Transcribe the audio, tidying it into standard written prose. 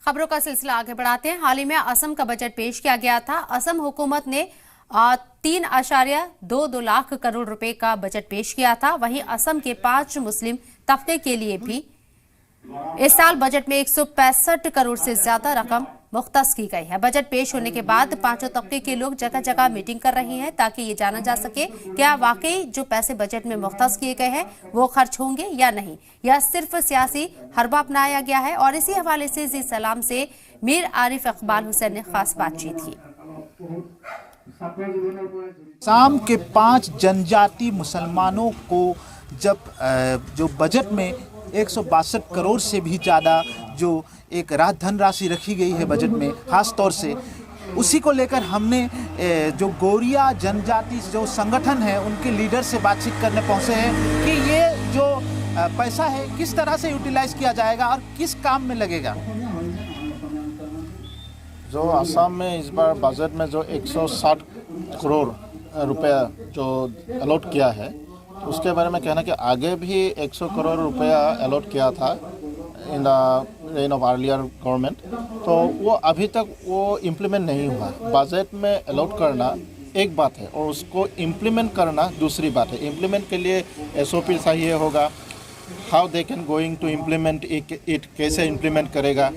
खबरों का सिलसिला आगे बढ़ाते हैं। हाल ही में असम का बजट पेश किया गया था। असम हुकूमत ने 3.22 लाख करोड़ रुपए का बजट पेश किया था। वहीं असम के 5 मुस्लिम तबके के लिए भी इस साल बजट में 165 करोड़ से ज्यादा रकम मुख्तस की गई है। बजट पेश होने के बाद पांचों तबके के लोग जगह जगह मीटिंग कर रहे हैं ताकि ये जाना जा सके क्या वाकई जो पैसे बजट में मुख्तस किए गए हैं वो खर्च होंगे या नहीं, या सिर्फ सियासी हरबा अपनाया गया है। और इसी हवाले से जी सलाम से मीर आरिफ इकबाल हुसैन ने खास बातचीत की। असम के 5 जनजाति मुसलमानों को जब जो बजट में 162 करोड़ से भी ज़्यादा जो एक धनराशि रखी गई है बजट में, ख़ास तौर से उसी को लेकर हमने जो गोरिया जनजाति जो संगठन है उनके लीडर से बातचीत करने पहुंचे हैं कि ये जो पैसा है किस तरह से यूटिलाइज किया जाएगा और किस काम में लगेगा। जो असम में इस बार बजट में जो 160 करोड़ रुपया जो अलॉट किया है उसके बारे में कहना कि आगे भी 100 करोड़ रुपया अलॉट किया था in the rain of earlier government, तो वो अभी तक वो इम्प्लीमेंट नहीं हुआ। बजट में अलॉट करना एक बात है और उसको इम्प्लीमेंट करना दूसरी बात है। इम्प्लीमेंट के लिए SOP चाहिए होगा, how they can going to implement it, कैसे इम्प्लीमेंट करेगा।